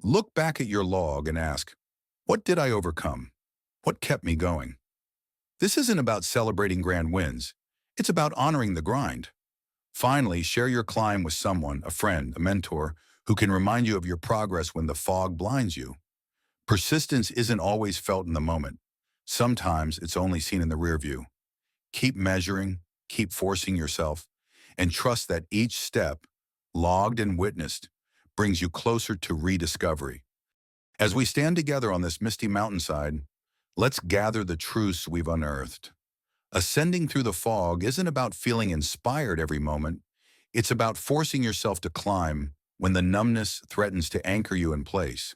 Look back at your log and ask, what did I overcome? What kept me going? This isn't about celebrating grand wins. It's about honoring the grind. Finally, share your climb with someone, a friend, a mentor, who can remind you of your progress when the fog blinds you. Persistence isn't always felt in the moment. Sometimes it's only seen in the rear view. Keep measuring, keep forcing yourself, and trust that each step, logged and witnessed, brings you closer to rediscovery. As we stand together on this misty mountainside, let's gather the truths we've unearthed. Ascending through the fog isn't about feeling inspired every moment. It's about forcing yourself to climb when the numbness threatens to anchor you in place.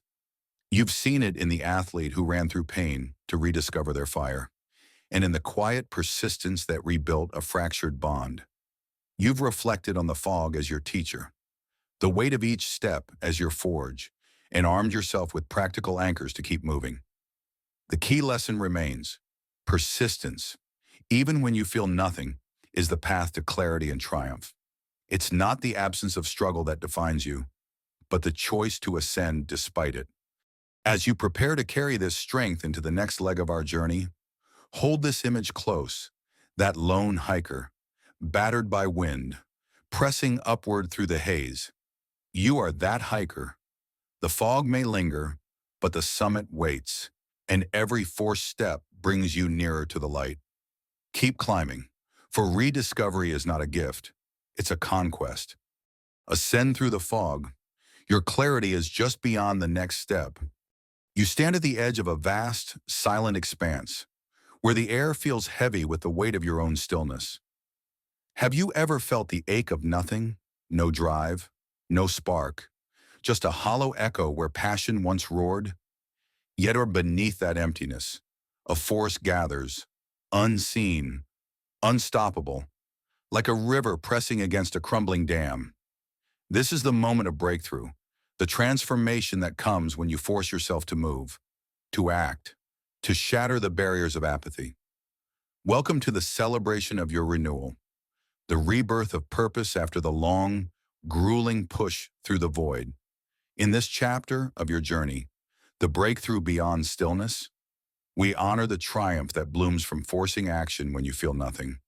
You've seen it in the athlete who ran through pain to rediscover their fire, and in the quiet persistence that rebuilt a fractured bond. You've reflected on the fog as your teacher, the weight of each step as your forge, and armed yourself with practical anchors to keep moving. The key lesson remains: persistence, even when you feel nothing, is the path to clarity and triumph. It's not the absence of struggle that defines you, but the choice to ascend despite it. As you prepare to carry this strength into the next leg of our journey, hold this image close, that lone hiker, battered by wind, pressing upward through the haze. You are that hiker. The fog may linger, but the summit waits, and every forced step brings you nearer to the light. Keep climbing, for rediscovery is not a gift, it's a conquest. Ascend through the fog. Your clarity is just beyond the next step. You stand at the edge of a vast, silent expanse, where the air feels heavy with the weight of your own stillness. Have you ever felt the ache of nothing? No drive, no spark, just a hollow echo where passion once roared? Yet or beneath that emptiness, a force gathers, unseen, unstoppable, like a river pressing against a crumbling dam. This is the moment of breakthrough, the The transformation that comes when you force yourself to move, to act, to shatter the barriers of apathy. Welcome to the celebration of your renewal, the rebirth of purpose after the long, grueling push through the void. In this chapter of your journey, the breakthrough beyond stillness, we honor the triumph that blooms from forcing action when you feel nothing.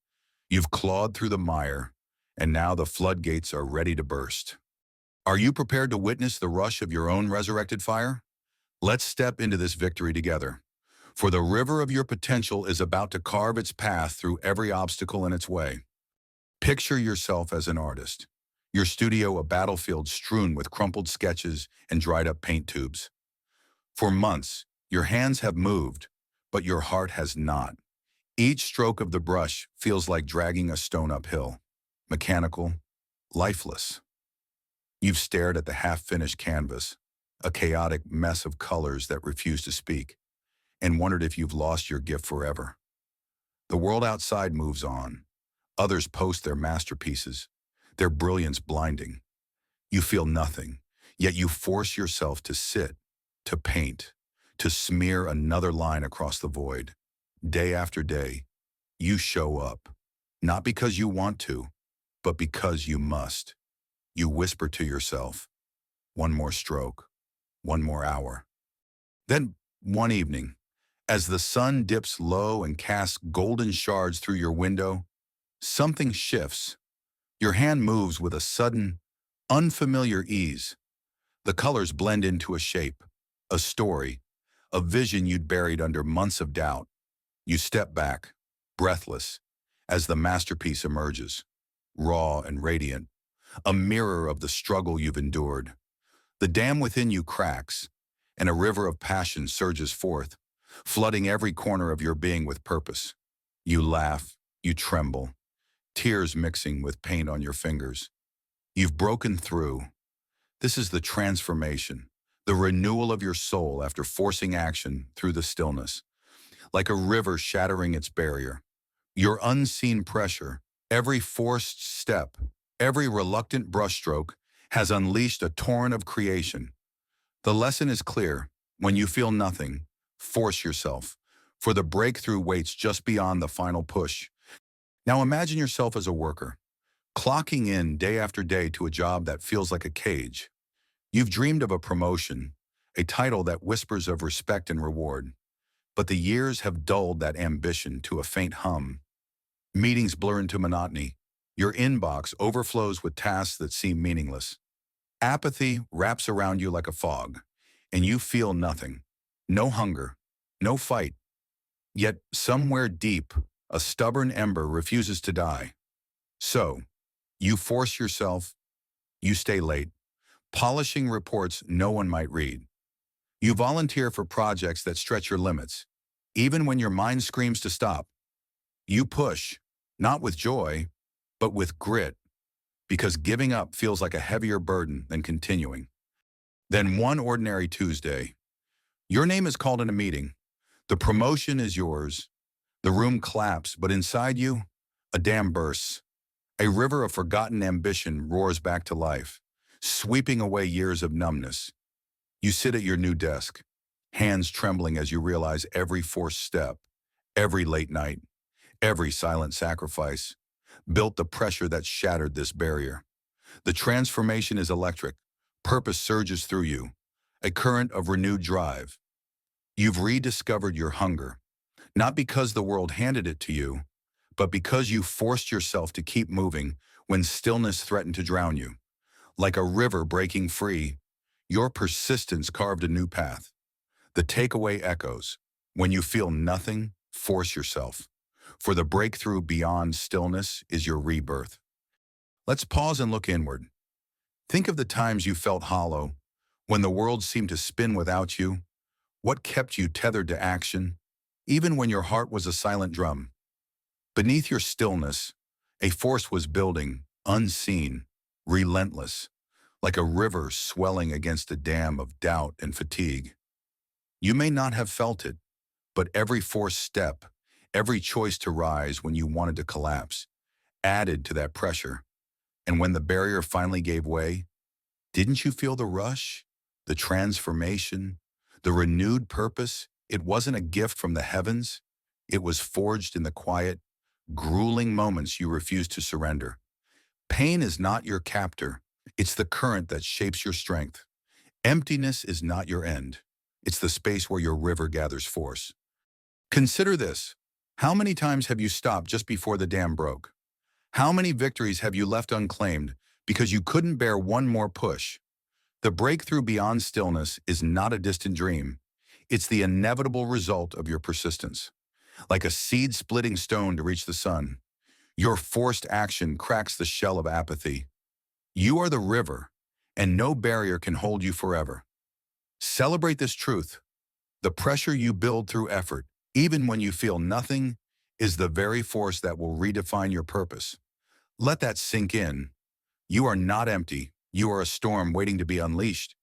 You've clawed through the mire, and now the floodgates are ready to burst. Are you prepared to witness the rush of your own resurrected fire? Let's step into this victory together. For the river of your potential is about to carve its path through every obstacle in its way. Picture yourself as an artist, your studio a battlefield strewn with crumpled sketches and dried-up paint tubes. For months, your hands have moved, but your heart has not. Each stroke of the brush feels like dragging a stone uphill, mechanical, lifeless. You've stared at the half-finished canvas, a chaotic mess of colors that refuse to speak, and wondered if you've lost your gift forever. The world outside moves on. Others post their masterpieces, their brilliance blinding. You feel nothing, yet you force yourself to sit, to paint, to smear another line across the void. Day after day, you show up, not because you want to, but because you must. You whisper to yourself, one more stroke, one more hour. Then, one evening, as the sun dips low and casts golden shards through your window, something shifts. Your hand moves with a sudden, unfamiliar ease. The colors blend into a shape, a story, a vision you'd buried under months of doubt. You step back, breathless, as the masterpiece emerges, raw and radiant, a mirror of the struggle you've endured. The dam within you cracks, and a river of passion surges forth, flooding every corner of your being with purpose. You laugh, you tremble, tears mixing with paint on your fingers. You've broken through. This is the transformation, the renewal of your soul after forcing action through the stillness. Like a river shattering its barrier. Your unseen pressure, every forced step, every reluctant brushstroke has unleashed a torrent of creation. The lesson is clear. When you feel nothing, force yourself, for the breakthrough waits just beyond the final push. Now imagine yourself as a worker, clocking in day after day to a job that feels like a cage. You've dreamed of a promotion, a title that whispers of respect and reward. But the years have dulled that ambition to a faint hum. Meetings blur into monotony. Your inbox overflows with tasks that seem meaningless. Apathy wraps around you like a fog, and you feel nothing. No hunger, no fight. Yet somewhere deep, a stubborn ember refuses to die. So, you force yourself, you stay late, polishing reports no one might read. You volunteer for projects that stretch your limits, even when your mind screams to stop. You push, not with joy, but with grit, because giving up feels like a heavier burden than continuing. Then one ordinary Tuesday, your name is called in a meeting. The promotion is yours. The room claps, but inside you, a dam bursts. A river of forgotten ambition roars back to life, sweeping away years of numbness. You sit at your new desk, hands trembling as you realize every forced step, every late night, every silent sacrifice, built the pressure that shattered this barrier. The transformation is electric. Purpose surges through you, a current of renewed drive. You've rediscovered your hunger, not because the world handed it to you, but because you forced yourself to keep moving when stillness threatened to drown you. Like a river breaking free, your persistence carved a new path. The takeaway echoes. When you feel nothing, force yourself. For the breakthrough beyond stillness is your rebirth. Let's pause and look inward. Think of the times you felt hollow, when the world seemed to spin without you. What kept you tethered to action, even when your heart was a silent drum? Beneath your stillness, a force was building, unseen, relentless, like a river swelling against a dam of doubt and fatigue. You may not have felt it, but every forced step, every choice to rise when you wanted to collapse, added to that pressure. And when the barrier finally gave way, Didn't you feel the rush, the transformation, the renewed purpose? It wasn't a gift from the heavens. It was forged in the quiet, grueling moments you refused to surrender. Pain is not your captor. It's the current that shapes your strength. Emptiness is not your end. It's the space where your river gathers force. Consider this. How many times have you stopped just before the dam broke? How many victories have you left unclaimed because you couldn't bear one more push? The breakthrough beyond stillness is not a distant dream. It's the inevitable result of your persistence. Like a seed-splitting stone to reach the sun, your forced action cracks the shell of apathy. You are the river, and no barrier can hold you forever. Celebrate this truth. The pressure you build through effort, even when you feel nothing, is the very force that will redefine your purpose. Let that sink in. You are not empty. You are a storm waiting to be unleashed.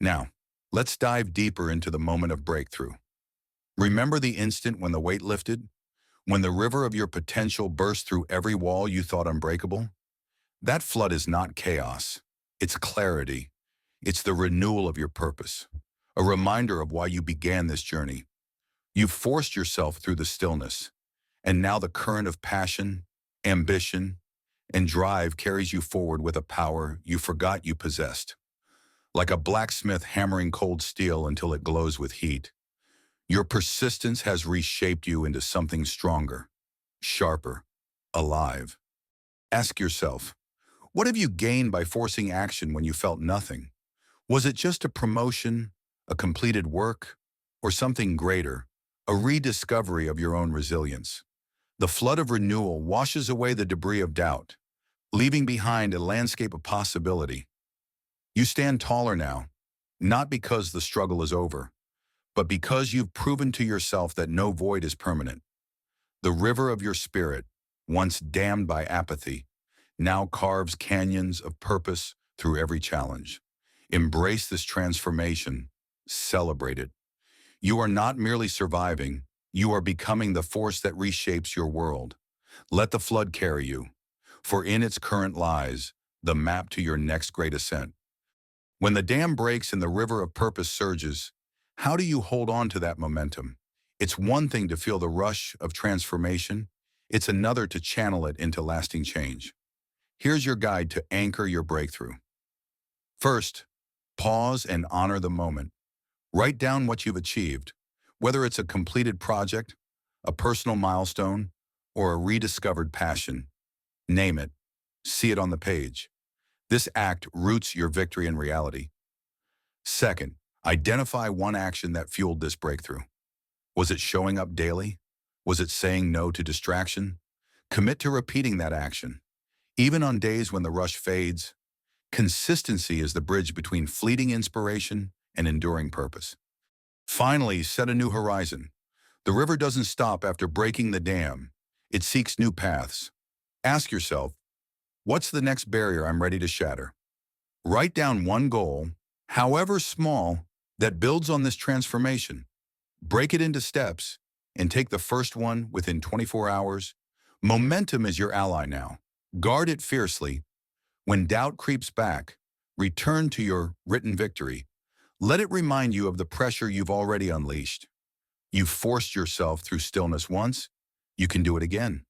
Now, let's dive deeper into the moment of breakthrough. Remember the instant when the weight lifted? When the river of your potential burst through every wall you thought unbreakable? That flood is not chaos. It's clarity. It's the renewal of your purpose, a reminder of why you began this journey. You forced yourself through the stillness, and now the current of passion, ambition, and drive carries you forward with a power you forgot you possessed. Like a blacksmith hammering cold steel until it glows with heat, your persistence has reshaped you into something stronger, sharper, alive. Ask yourself, what have you gained by forcing action when you felt nothing? Was it just a promotion, a completed work, or something greater, a rediscovery of your own resilience? The flood of renewal washes away the debris of doubt, leaving behind a landscape of possibility. You stand taller now, not because the struggle is over, but because you've proven to yourself that no void is permanent. The river of your spirit, once dammed by apathy, now carves canyons of purpose through every challenge. Embrace this transformation. Celebrate it. You are not merely surviving, you are becoming the force that reshapes your world. Let the flood carry you, for in its current lies the map to your next great ascent. When the dam breaks and the river of purpose surges, how do you hold on to that momentum? It's one thing to feel the rush of transformation. It's another to channel it into lasting change. Here's your guide to anchor your breakthrough. First, pause and honor the moment. Write down what you've achieved, whether it's a completed project, a personal milestone, or a rediscovered passion. Name it. See it on the page. This act roots your victory in reality. Second, identify one action that fueled this breakthrough. Was it showing up daily? Was it saying no to distraction? Commit to repeating that action. Even on days when the rush fades, consistency is the bridge between fleeting inspiration and enduring purpose. Finally, set a new horizon. The river doesn't stop after breaking the dam. It seeks new paths. Ask yourself, what's the next barrier I'm ready to shatter? Write down one goal, however small, that builds on this transformation. Break it into steps and take the first one within 24 hours. Momentum is your ally now. Guard it fiercely. When doubt creeps back, return to your written victory. Let it remind you of the pressure you've already unleashed. You've forced yourself through stillness once. You can do it again.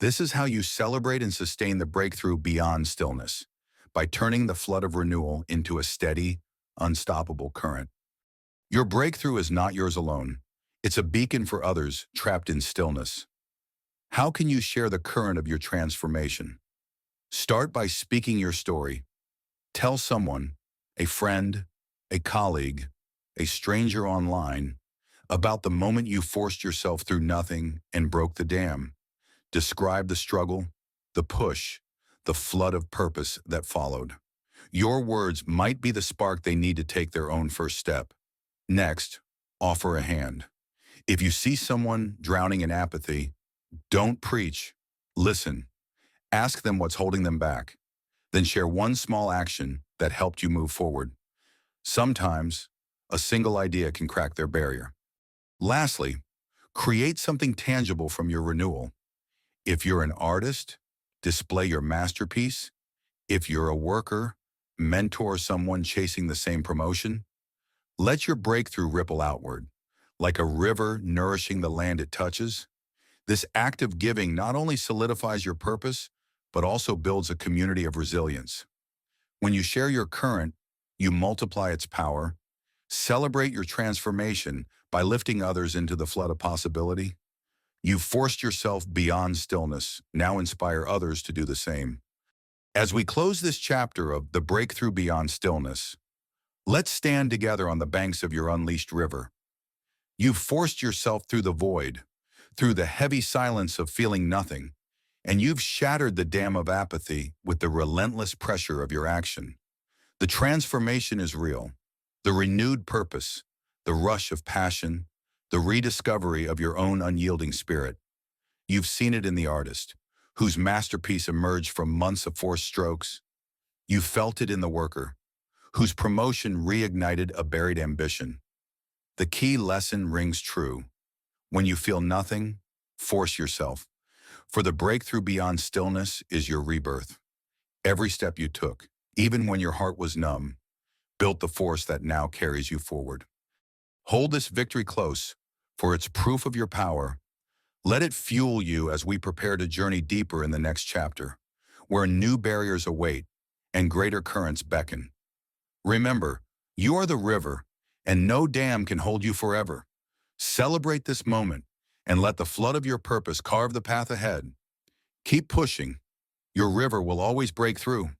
This is how you celebrate and sustain the breakthrough beyond stillness, by turning the flood of renewal into a steady, unstoppable current. Your breakthrough is not yours alone. It's a beacon for others trapped in stillness. How can you share the current of your transformation? Start by speaking your story. Tell someone, a friend, a colleague, a stranger online, about the moment you forced yourself through nothing and broke the dam. Describe the struggle, the push, the flood of purpose that followed. Your words might be the spark they need to take their own first step. Next, offer a hand. If you see someone drowning in apathy, don't preach. Listen. Ask them what's holding them back. Then share one small action that helped you move forward. Sometimes, a single idea can crack their barrier. Lastly, create something tangible from your renewal. If you're an artist, display your masterpiece. If you're a worker, mentor someone chasing the same promotion? Let your breakthrough ripple outward, like a river nourishing the land it touches. This act of giving not only solidifies your purpose, but also builds a community of resilience. When you share your current, you multiply its power. Celebrate your transformation by lifting others into the flood of possibility. You've forced yourself beyond stillness. Now inspire others to do the same. As we close this chapter of The Breakthrough Beyond Stillness, let's stand together on the banks of your unleashed river. You've forced yourself through the void, through the heavy silence of feeling nothing, and you've shattered the dam of apathy with the relentless pressure of your action. The transformation is real. The renewed purpose, the rush of passion, the rediscovery of your own unyielding spirit. You've seen it in the artist, whose masterpiece emerged from months of forced strokes. You felt it in the worker, whose promotion reignited a buried ambition. The key lesson rings true. When you feel nothing, force yourself. For the breakthrough beyond stillness is your rebirth. Every step you took, even when your heart was numb, built the force that now carries you forward. Hold this victory close, for it's proof of your power. Let it fuel you as we prepare to journey deeper in the next chapter, where new barriers await and greater currents beckon. Remember, you are the river, and no dam can hold you forever. Celebrate this moment and let the flood of your purpose carve the path ahead. Keep pushing. Your river will always break through.